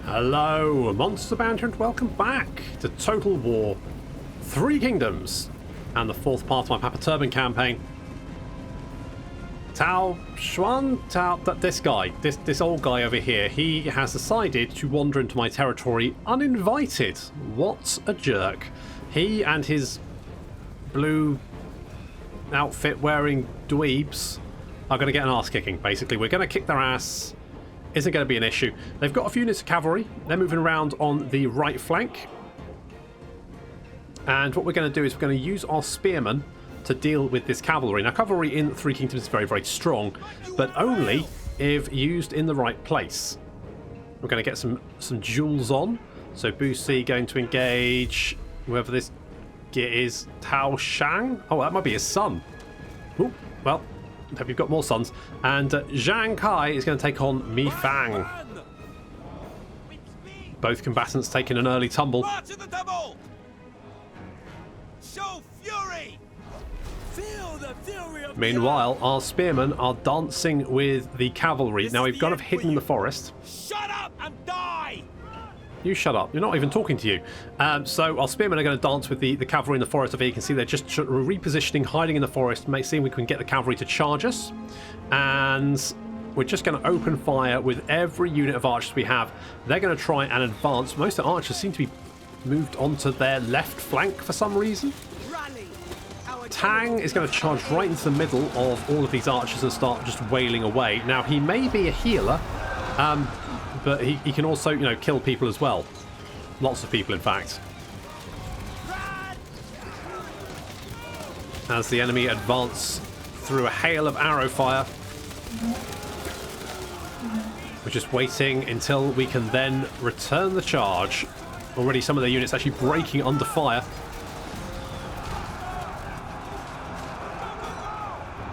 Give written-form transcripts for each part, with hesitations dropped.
Hello, Monster Banter, and welcome back to Total War 3 Kingdoms and the fourth part of my Papa Turban campaign. This old guy over here, he has decided to wander into my territory uninvited. What a jerk. He and his blue outfit wearing dweebs are going to get an ass kicking, basically. We're going to kick their ass. Isn't going to be an issue. They've got a few units of cavalry. They're moving around on the right flank. And what we're going to do is we're going to use our spearmen to deal with this cavalry. Now, cavalry in Three Kingdoms is very, very strong, but only if used in the right place. We're going to get some duels on. So Busi going to engage whoever this is, Tao Shang. Oh, that might be his son. Ooh, well, hope you've got more sons. And Zhang Kai is going to take on Mi Fang. Both combatants taking an early tumble. Show fury. Feel the fury of Meanwhile, our spearmen are dancing with the cavalry. Now, we've got to hidden in the forest. Shut up and die! You shut up. You're not even talking to you. So our spearmen are going to dance with the cavalry in the forest. Over here, you can see they're just repositioning, hiding in the forest, seeing if we can get the cavalry to charge us. And we're just going to open fire with every unit of archers we have. They're going to try and advance. Most of the archers seem to be moved onto their left flank for some reason. Tang is going to charge right into the middle of all of these archers and start just wailing away. Now, he may be a healer, but he can also, you know, kill people as well. Lots of people, in fact. As the enemy advance through a hail of arrow fire. We're just waiting until we can then return the charge. Already some of their units actually breaking under fire.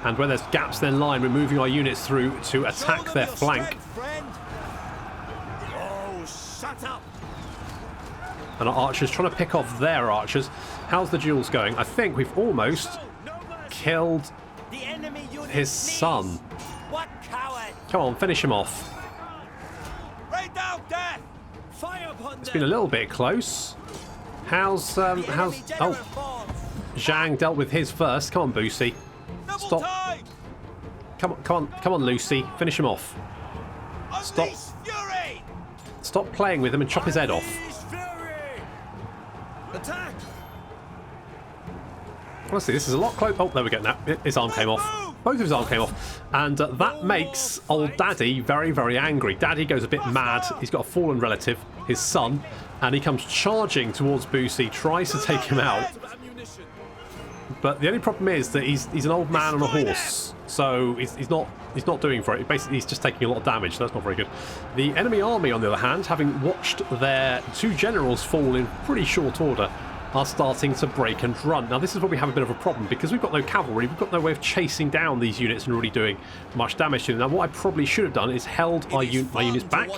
And where there's gaps in their line, we're moving our units through to attack their flank. And our archers trying to pick off their archers. How's the duels going? I think we've almost killed his son. Come on, finish him off. It's been a little bit close. How's Zhang dealt with his first? Come on, Busi. Stop. Come on, Lucy. Finish him off. Stop playing with him and chop his head off. Attack! Honestly, this is a lot close. Oh, there we go. Now his arm came off. Both of his arms came off. And that makes old Daddy very, very angry. Daddy goes a bit mad. He's got a fallen relative, his son, and he comes charging towards Busi, tries to take him out. But the only problem is that he's an old man on a horse, so he's not doing very. Basically, he's just taking a lot of damage. So that's not very good. The enemy army, on the other hand, having watched their two generals fall in pretty short order, are starting to break and run. Now, this is where we have a bit of a problem because we've got no cavalry. We've got no way of chasing down these units and really doing much damage to them. Now, what I probably should have done is held my units back.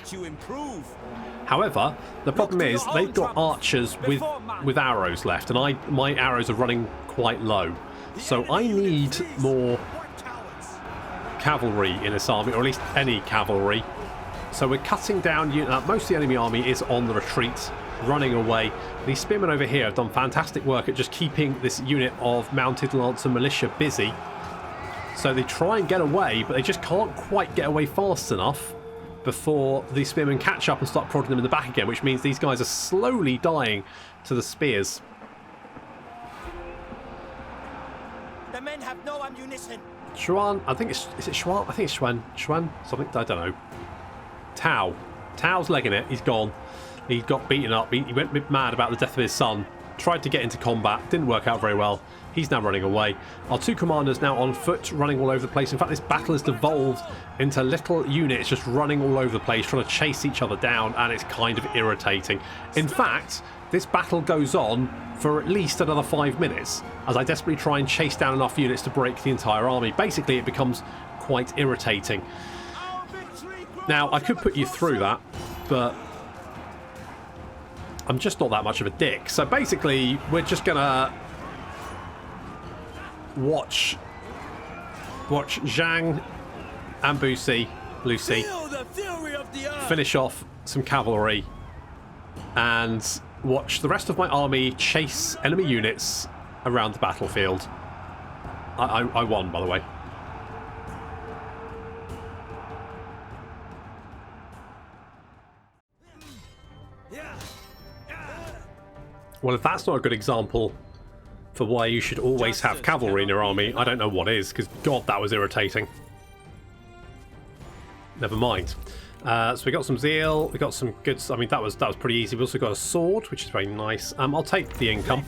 However, the problem is they've got archers with arrows left, and my arrows are running quite low. So I need more cavalry in this army, or at least any cavalry. So we're cutting down. Most of the enemy army is on the retreat, running away. These spearmen over here have done fantastic work at just keeping this unit of mounted lance and militia busy. So they try and get away, but they just can't quite get away fast enough before the spearmen catch up and start prodding them in the back again, which means these guys are slowly dying to the spears. The men have no ammunition. Xuan, I think is it Xuan? I think it's Xuan. Xuan? Something, I don't know. Tao's legging it. He's gone. He got beaten up. He went a bit mad about the death of his son. Tried to get into combat. Didn't work out very well. He's now running away. Our two commanders now on foot, running all over the place. In fact, this battle has devolved into little units just running all over the place, trying to chase each other down, and it's kind of irritating. In fact, this battle goes on for at least another 5 minutes as I desperately try and chase down enough units to break the entire army. Basically, it becomes quite irritating. Now, I could put you through that, but I'm just not that much of a dick. So basically, we're just going to watch Zhang and Lucy finish off some cavalry and watch the rest of my army chase enemy units around the battlefield. I won, by the way. Well, if that's not a good example for why you should always have cavalry in your army, I don't know what is, because God, that was irritating. Never mind. So we got some zeal, we got some good. I mean, that was pretty easy. We also got a sword, which is very nice. I'll take the income.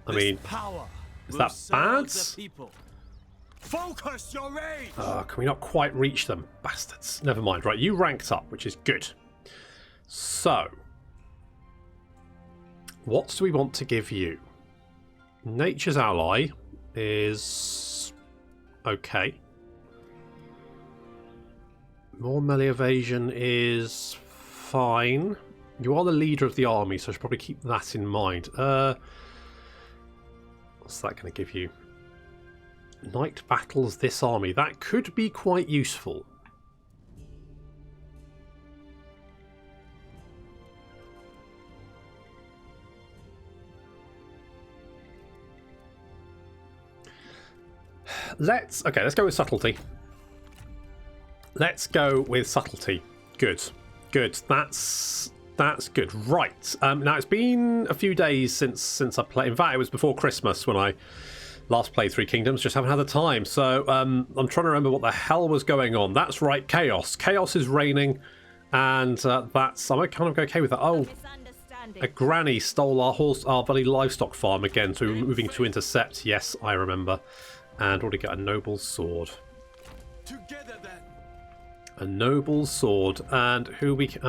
I mean, is that bad? Focus your rage. Can we not quite reach them, bastards? Never mind. Right, you ranked up, which is good. So, what do we want to give you? Nature's Ally is okay. More melee evasion is fine. You are the leader of the army, so I should probably keep that in mind. What's that going to give you? Night battles this army. That could be quite useful. Let's go with subtlety. Let's go with subtlety. Good. That's good. Right. Now it's been a few days since I played. In fact, it was before Christmas when I last played Three Kingdoms. Just haven't had the time. So I'm trying to remember what the hell was going on. That's right. Chaos. Chaos is reigning, and I'm kind of okay with that. Oh, a granny stole our bloody livestock farm again. So we're moving to intercept. Yes, I remember. And already got a noble sword. Together then. A noble sword, and who we could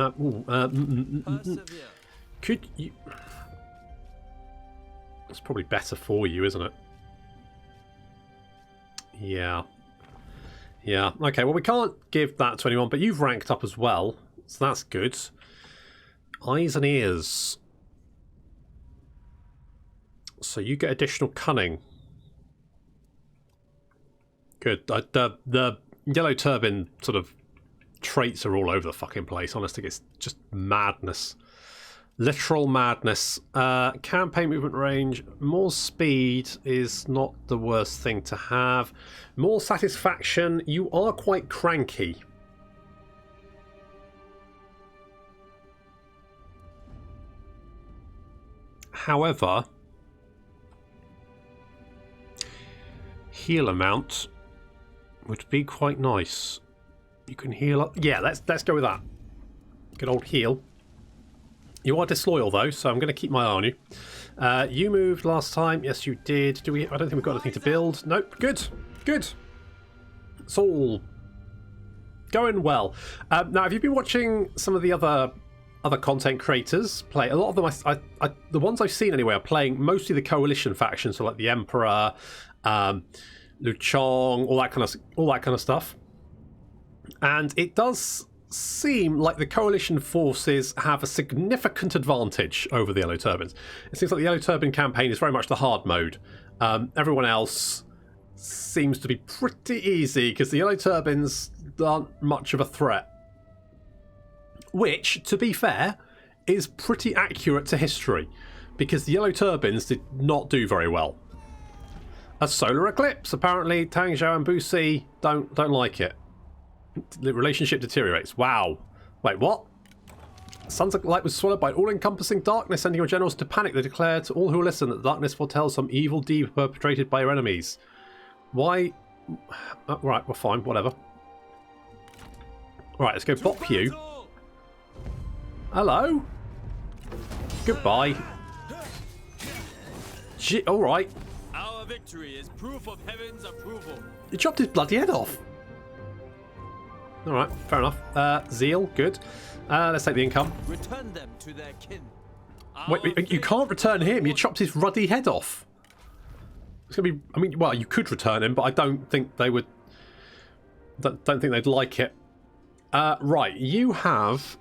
you? That's probably better for you, isn't it? Yeah. Okay. Well, we can't give that to anyone, but you've ranked up as well, so that's good. Eyes and ears. So you get additional cunning. Good. The yellow turban sort of traits are all over the fucking place. Honestly, it's just madness. Literal madness. Campaign movement range. More speed is not the worst thing to have. More satisfaction. You are quite cranky. However, heal amount would be quite nice. You can heal up. Yeah, let's go with that. Good old heal. You are disloyal though, so I'm going to keep my eye on you. You moved last time. Yes, you did. Do we? I don't think we've got anything to build. Nope. Good. It's all going well. Now, have you been watching some of the other content creators play? A lot of them, the ones I've seen anyway, are playing mostly the coalition faction, so like the Emperor, Lu Chong, all that kind of stuff. And it does seem like the coalition forces have a significant advantage over the Yellow Turbans. It seems like the Yellow Turban campaign is very much the hard mode. Everyone else seems to be pretty easy because the Yellow Turbans aren't much of a threat. Which, to be fair, is pretty accurate to history because the Yellow Turbans did not do very well. A solar eclipse. Apparently, Tang Zhou and Busi don't like it. The relationship deteriorates. Wow. Wait, what? Sun's light was swallowed by all-encompassing darkness, sending your generals to panic. They declare to all who listen that the darkness foretells some evil deed perpetrated by your enemies. Why? Right, well, fine, whatever. Right, let's go bop you. Hello. Goodbye. All right. Our victory is proof of heaven's approval. You chopped his bloody head off. All right, fair enough. Zeal, good. Let's take the income. Return them to their kin. Wait, you can't return him. You chopped his ruddy head off. It's gonna be. I mean, well, you could return him, but I don't think they would. Don't think they'd like it. Right, you have.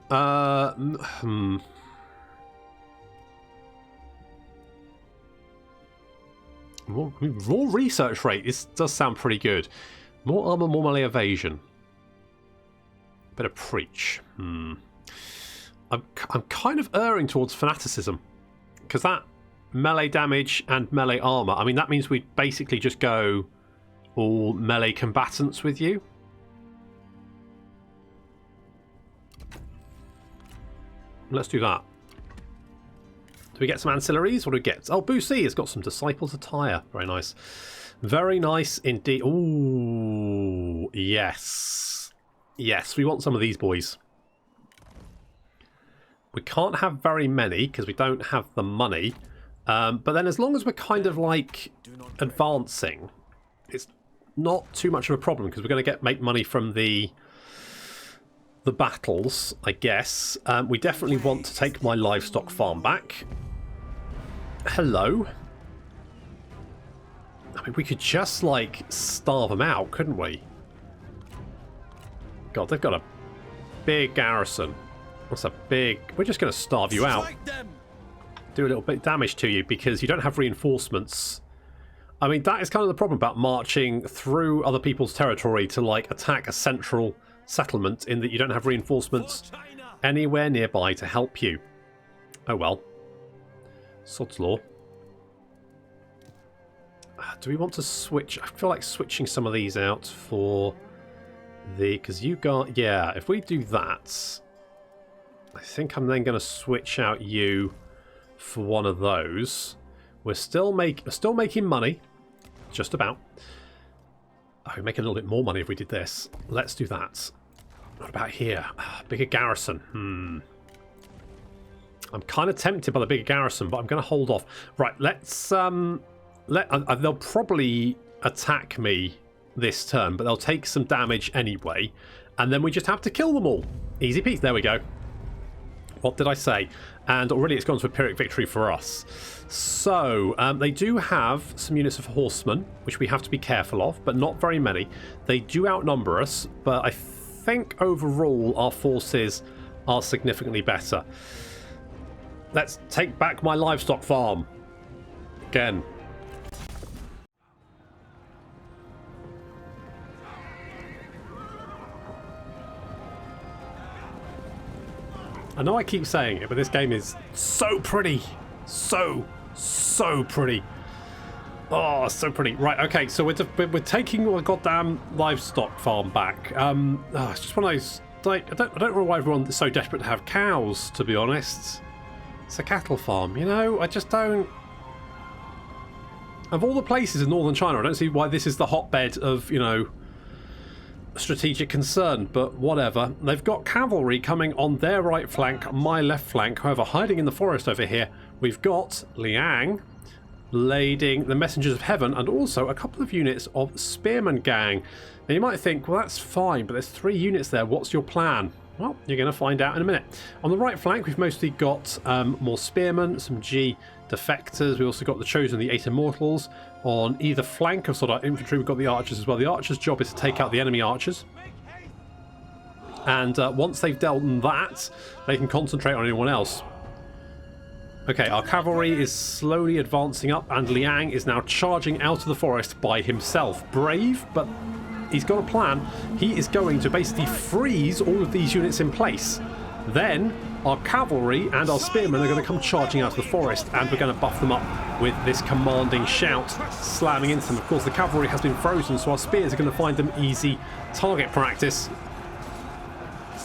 More research rate. This does sound pretty good. More armor, more melee evasion. Bit of preach. I'm kind of erring towards fanaticism, because that melee damage and melee armor, I mean, that means we basically just go all melee combatants with you. Let's do that. Do we get some ancillaries? What do we get? Oh, Boosie has got some Disciples attire. Very nice. Very nice indeed. Ooh, yes. Yes, we want some of these boys. We can't have very many because we don't have the money. But then as long as we're kind of like advancing, it's not too much of a problem because we're going to make money from the battles, I guess. We definitely want to take my livestock farm back. Hello. I mean, we could just like starve them out, couldn't we? God, they've got a big garrison. That's a big... We're just going to starve you out. Do a little bit of damage to you because you don't have reinforcements. I mean, that is kind of the problem about marching through other people's territory to like attack a central settlement, in that you don't have reinforcements anywhere nearby to help you. Oh well. Sod's law. Do we want to switch? I feel like switching some of these out for the... Because you got... Yeah, if we do that, I think I'm then going to switch out you for one of those. We're still making money. Just about. Oh, we're making a little bit more money if we did this. Let's do that. What about here? Bigger garrison. I'm kind of tempted by the bigger garrison, but I'm going to hold off. Right, let's... they'll probably attack me this turn, but they'll take some damage anyway. And then we just have to kill them all. Easy peasy. There we go. What did I say? And already it's gone to a Pyrrhic victory for us. So, they do have some units of horsemen, which we have to be careful of, but not very many. They do outnumber us, but I think overall our forces are significantly better. Let's take back my livestock farm. Again. I know I keep saying it, but this game is so pretty. So pretty. Oh, so pretty. Right, okay, so we're taking our goddamn livestock farm back. It's just one of those... Like, I don't know why everyone's so desperate to have cows, to be honest. It's a cattle farm, you know? I just don't... Of all the places in northern China, I don't see why this is the hotbed of, you know, strategic concern, but whatever. They've got cavalry coming on their right flank, my left flank. However, hiding in the forest over here, we've got Liang leading the Messengers of Heaven and also a couple of units of Spearman Gang. Now you might think, well, that's fine, but there's 3 units there. What's your plan? Well, you're going to find out in a minute. On the right flank, we've mostly got more spearmen, some G defectors. We also got the Chosen, the 8 Immortals. On either flank of sort of infantry, we've got the archers as well. The archers' job is to take out the enemy archers. And once they've done that, they can concentrate on anyone else. Okay, our cavalry is slowly advancing up, and Liang is now charging out of the forest by himself. Brave, but he's got a plan. He is going to basically freeze all of these units in place. Then our cavalry and our spearmen are going to come charging out of the forest, and we're going to buff them up with this commanding shout, slamming into them. Of course, the cavalry has been frozen, so our spears are going to find them easy target practice.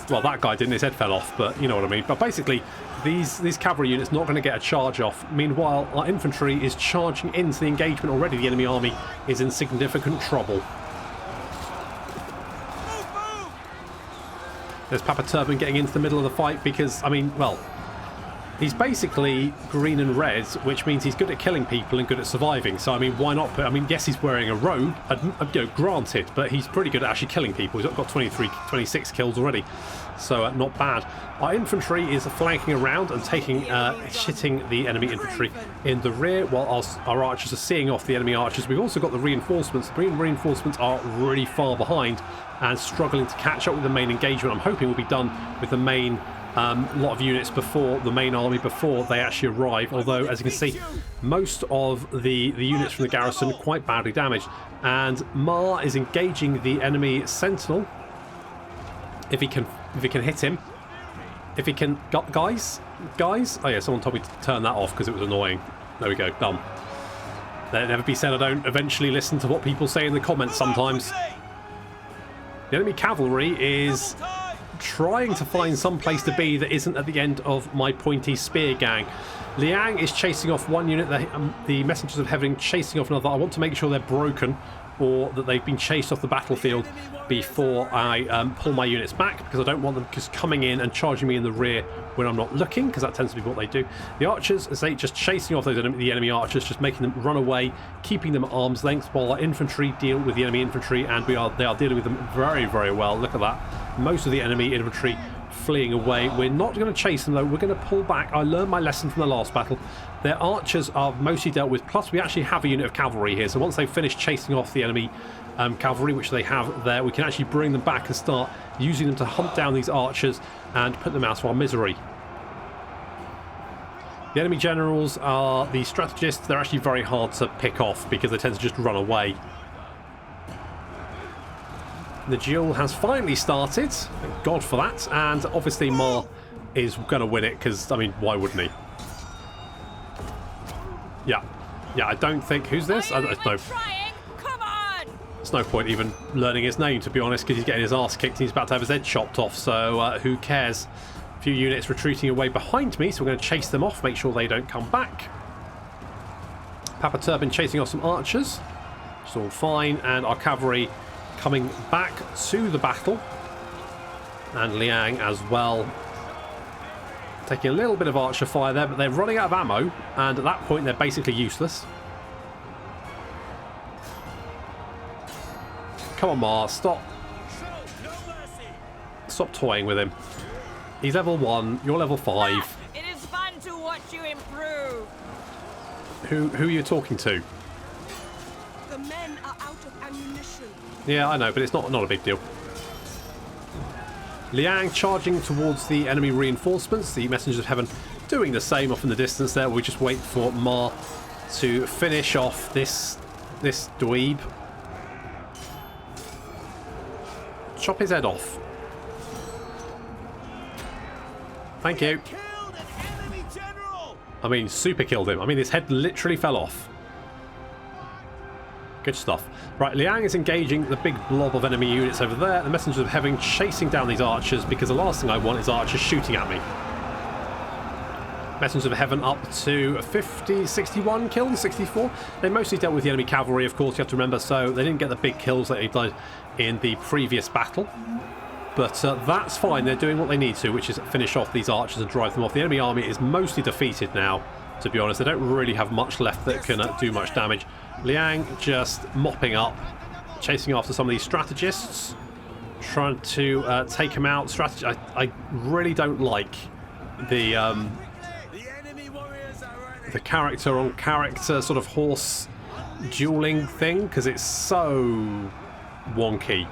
Well, that guy didn't, his head fell off, but you know what I mean. But basically, these cavalry units not going to get a charge off. Meanwhile, our infantry is charging into the engagement already. The enemy army is in significant trouble. There's Papa Turban getting into the middle of the fight because, I mean, well, he's basically green and red, which means he's good at killing people and good at surviving. So, I mean, why not? I mean, yes, he's wearing a robe, you know, granted, but he's pretty good at actually killing people. He's got 26 kills already, so not bad. Our infantry is flanking around and shitting the enemy infantry in the rear, while our archers are seeing off the enemy archers. We've also got the reinforcements. The reinforcements are really far behind and struggling to catch up with the main engagement. I'm hoping we'll be done with the main lot of units before the main army, before they actually arrive. Although, as you can see, most of the units from the garrison are quite badly damaged. And Ma is engaging the enemy sentinel. If he can If he can hit him. If he can... Guys? Oh yeah, someone told me to turn that off because it was annoying. There we go, done. Let it never be said I don't eventually listen to what people say in the comments sometimes. The enemy cavalry is trying to find some place to be that isn't at the end of my pointy spear gang. Liang is chasing off one unit, the Messengers of Heaven chasing off another. I want to make sure they're broken or that they've been chased off the battlefield before I pull my units back, because I don't want them just coming in and charging me in the rear when I'm not looking, because that tends to be what they do. The archers, as they just chasing off the enemy archers, just making them run away, keeping them at arm's length, while our infantry deal with the enemy infantry, and they are dealing with them very, very well. Look at that. Most of the enemy infantry fleeing away. We're not going to chase them though, we're going to pull back. I learned my lesson from the last battle. Their archers are mostly dealt with, plus we actually have a unit of cavalry here, so once they've finished chasing off the enemy cavalry, which they have there, we can actually bring them back and start using them to hunt down these archers and put them out of our misery. The enemy generals are the strategists. They're actually very hard to pick off because they tend to just run away. The duel has finally started, thank God for that, and obviously Ma is going to win it because, I mean, why wouldn't he? Yeah, I don't think... Who's this? No. Come on! There's no point even learning his name, to be honest, because he's getting his ass kicked and he's about to have his head chopped off, so who cares? A few units retreating away behind me, so we're going to chase them off, make sure they don't come back. Papa Turbin chasing off some archers. It's all fine, and our cavalry coming back to the battle, and Liang as well, taking a little bit of archer fire there, but they're running out of ammo, and at that point they're basically useless. Come on, Mars, stop toying with him. He's level 1, you're level 5. It is fun to watch you improve. Who are you talking to? The men are out of ammunition. Yeah, I know, but it's not a big deal. Liang charging towards the enemy reinforcements. The Messengers of Heaven doing the same off in the distance there. We just wait for Ma to finish off this dweeb. Chop his head off. Thank you. I mean, super killed him. I mean, his head literally fell off. Good stuff. Right, Liang is engaging the big blob of enemy units over there. The Messengers of Heaven chasing down these archers, because the last thing I want is archers shooting at me. Messengers of Heaven up to 50, 61 kills, 64. They mostly dealt with the enemy cavalry, of course, you have to remember, so they didn't get the big kills that they did in the previous battle. But that's fine. They're doing what they need to, which is finish off these archers and drive them off. The enemy army is mostly defeated now, to be honest. They don't really have much left that can do much damage. Liang just mopping up, chasing after some of these strategists, trying to take him out. I really don't like the character on character sort of horse dueling thing, because it's so wonky.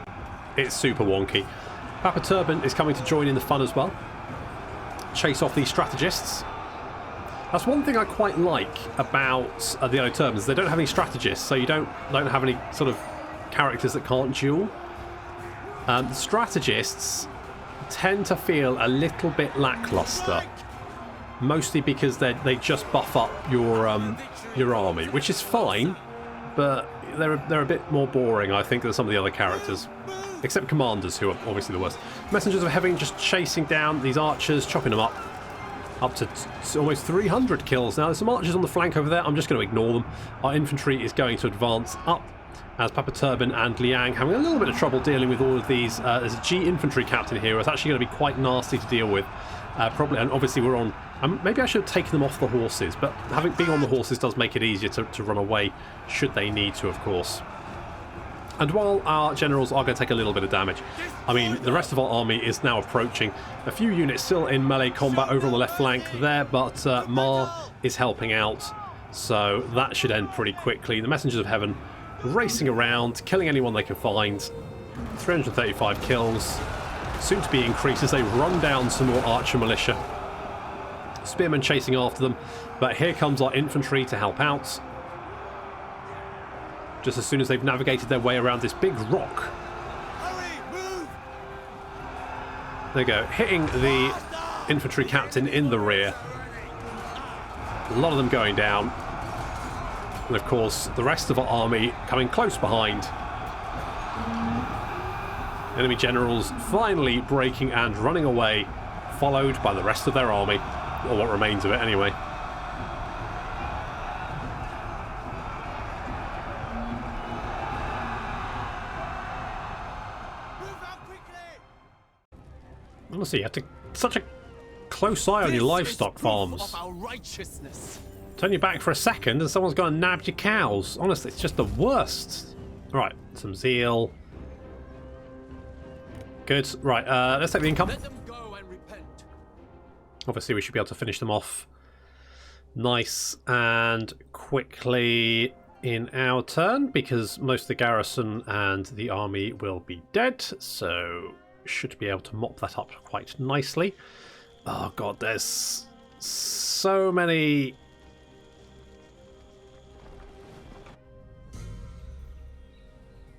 It's super wonky. Papa Turbin is coming to join in the fun as well. Chase off these strategists. That's one thing I quite like about the Yellow Turbans. They don't have any strategists, so you don't have any sort of characters that can't duel. The strategists tend to feel a little bit lackluster, mostly because they just buff up your army, which is fine, but they're a bit more boring, I think, than some of the other characters. Except commanders, who are obviously the worst. Messengers of Heaven just chasing down these archers, chopping them up to almost 300 kills. Now, there's some archers on the flank over there. I'm just going to ignore them. Our infantry is going to advance up, as Papa Turbin and Liang having a little bit of trouble dealing with all of these. There's a G infantry captain here. It's actually going to be quite nasty to deal with. Probably, and obviously we're on... maybe I should have taken them off the horses, but being on the horses does make it easier to run away, should they need to, of course. And while our generals are going to take a little bit of damage, I mean, the rest of our army is now approaching. A few units still in melee combat over on the left flank there, but Ma is helping out, so that should end pretty quickly. The Messengers of Heaven racing around, killing anyone they can find. 335 kills, soon to be increased as they run down some more archer militia. Spearmen chasing after them, but here comes our infantry to help out. Just as soon as they've navigated their way around this big rock. There you go. Hitting the infantry captain in the rear. A lot of them going down. And of course, the rest of our army coming close behind. Enemy generals finally breaking and running away, followed by the rest of their army, or what remains of it anyway. Honestly, you have to such a close eye on your livestock farms. Turn your back for a second and someone's gone and nabbed your cows. Honestly, it's just the worst. Right, some zeal. Good. Right, let's take the income. Let them go and repent. Obviously, we should be able to finish them off nice and quickly in our turn, because most of the garrison and the army will be dead, so should be able to mop that up quite nicely. Oh god, there's so many...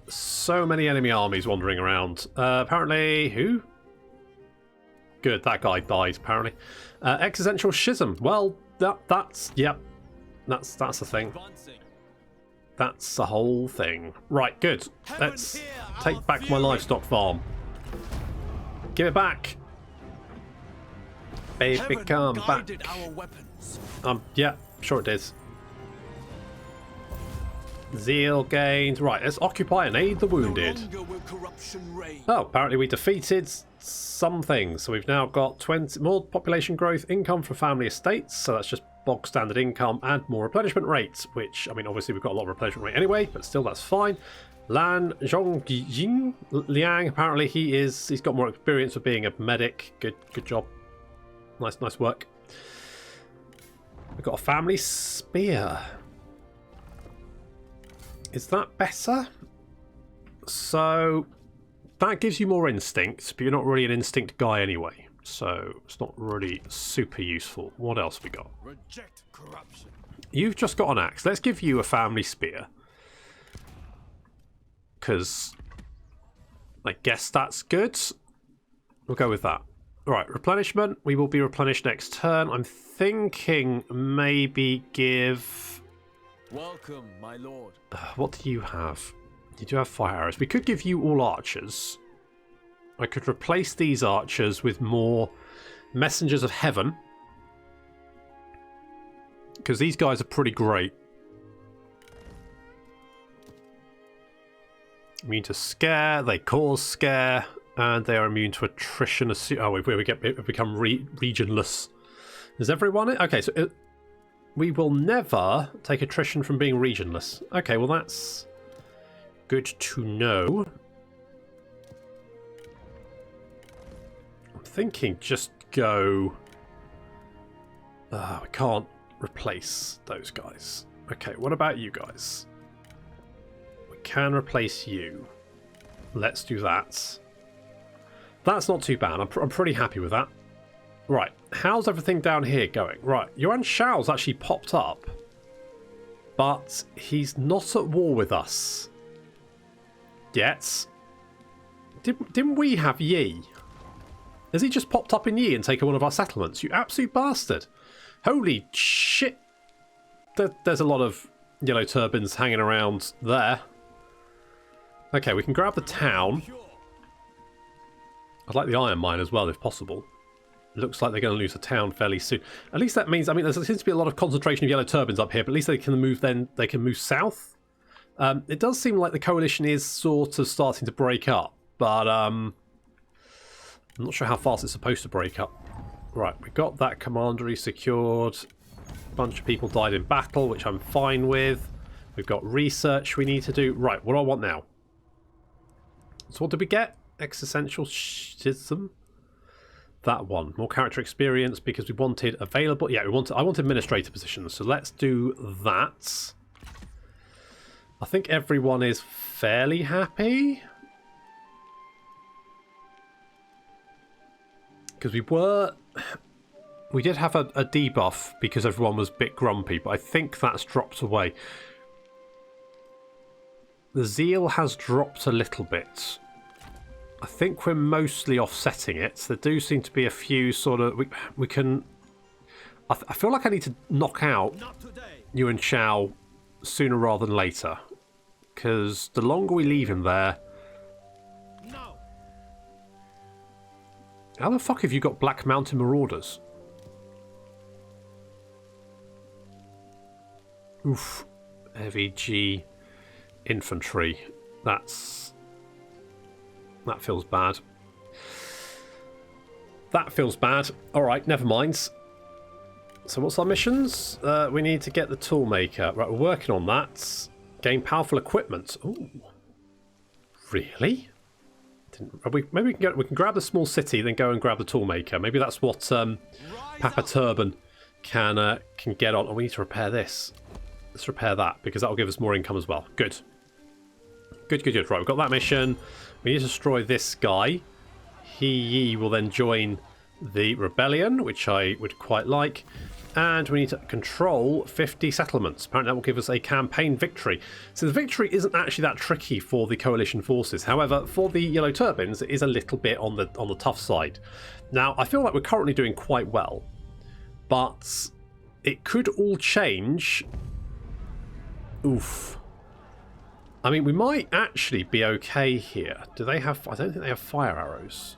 So many enemy armies wandering around. Apparently, who? Good, that guy died, apparently. Existential schism. Well, that's... Yep. That's the thing. That's the whole thing. Right, good. Let's take back my livestock farm. Give it back. Baby, come back. Yeah, sure it is. Zeal gained. Right, let's occupy and aid the wounded. Oh, apparently we defeated some things. So we've now got 20 more population growth, income from family estates. So that's just bog standard income and more replenishment rates, which, I mean, obviously we've got a lot of replenishment rate anyway, but still that's fine. Lan Zhong Liang, apparently he's got more experience of being a medic. Good job. Nice work. We've got a family spear. Is that better? So that gives you more instinct, but you're not really an instinct guy anyway, so it's not really super useful. What else we got? Reject corruption. You've just got an axe. Let's give you a family spear, because I guess that's good. We'll go with that. Right, replenishment. We will be replenished next turn. I'm thinking maybe give... Welcome, my lord. What do you have? You do have fire arrows. We could give you all archers. I could replace these archers with more messengers of heaven, because these guys are pretty great. Immune to scare, they cause scare, and they are immune to attrition. Oh, we become regionless. Is everyone it? Okay, so we will never take attrition from being regionless. Okay, well that's good to know. I'm thinking just go... we can't replace those guys. Okay, what about you guys? We can replace you. Let's do that. That's not too bad. I'm pretty happy with that. Right, how's everything down here going? Right, Yuan Shao's actually popped up, but he's not at war with us yet. Didn't we have Yi? Has he just popped up in Yi and taken one of our settlements? You absolute bastard. Holy shit. There's a lot of yellow turbans hanging around there. Okay, we can grab the town. I'd like the iron mine as well, if possible. Looks like they're going to lose the town fairly soon. At least that means, I mean, there seems to be a lot of concentration of yellow turbans up here, but at least they can move south. It does seem like the coalition is sort of starting to break up, but I'm not sure how fast it's supposed to break up. Right, we got that commandery secured. A bunch of people died in battle, which I'm fine with. We've got research we need to do. Right, what do I want now? So what did we get? Existential schism. That one. More character experience because we wanted available... Yeah, I want administrator positions, so let's do that. I think everyone is fairly happy. Because we did have a debuff because everyone was a bit grumpy, but I think that's dropped away. The zeal has dropped a little bit. I think we're mostly offsetting it. There do seem to be a few sort of... We can... I feel like I need to knock out Yuan Shao sooner rather than later. Because the longer we leave him there... How the fuck have you got Black Mountain Marauders? Oof. Heavy G infantry. That feels bad. That feels bad. Alright, never mind. So what's our missions? We need to get the toolmaker. Right, we're working on that. Gain powerful equipment. Ooh. Really? Maybe we can grab the small city, then go and grab the toolmaker. Maybe that's what Papa Turban can get on. Oh, we need to repair this. Let's repair that, because that will give us more income as well. Good. Good. Right, we've got that mission. We need to destroy this guy. He will then join the rebellion, which I would quite like. And we need to control 50 settlements. Apparently that will give us a campaign victory. So the victory isn't actually that tricky for the coalition forces. However, for the Yellow Turbans, it is a little bit on the tough side. Now, I feel like we're currently doing quite well, but it could all change. Oof. I mean, we might actually be okay here. Do they have... I don't think they have fire arrows.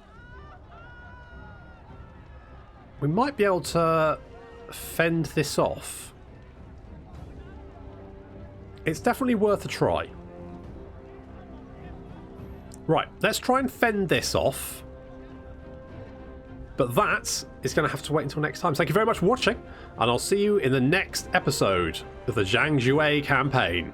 We might be able to fend this off. It's definitely worth a try. Right, let's try and fend this off. But that is going to have to wait until next time. Thank you very much for watching, and I'll see you in the next episode of the Zhang Jue Campaign.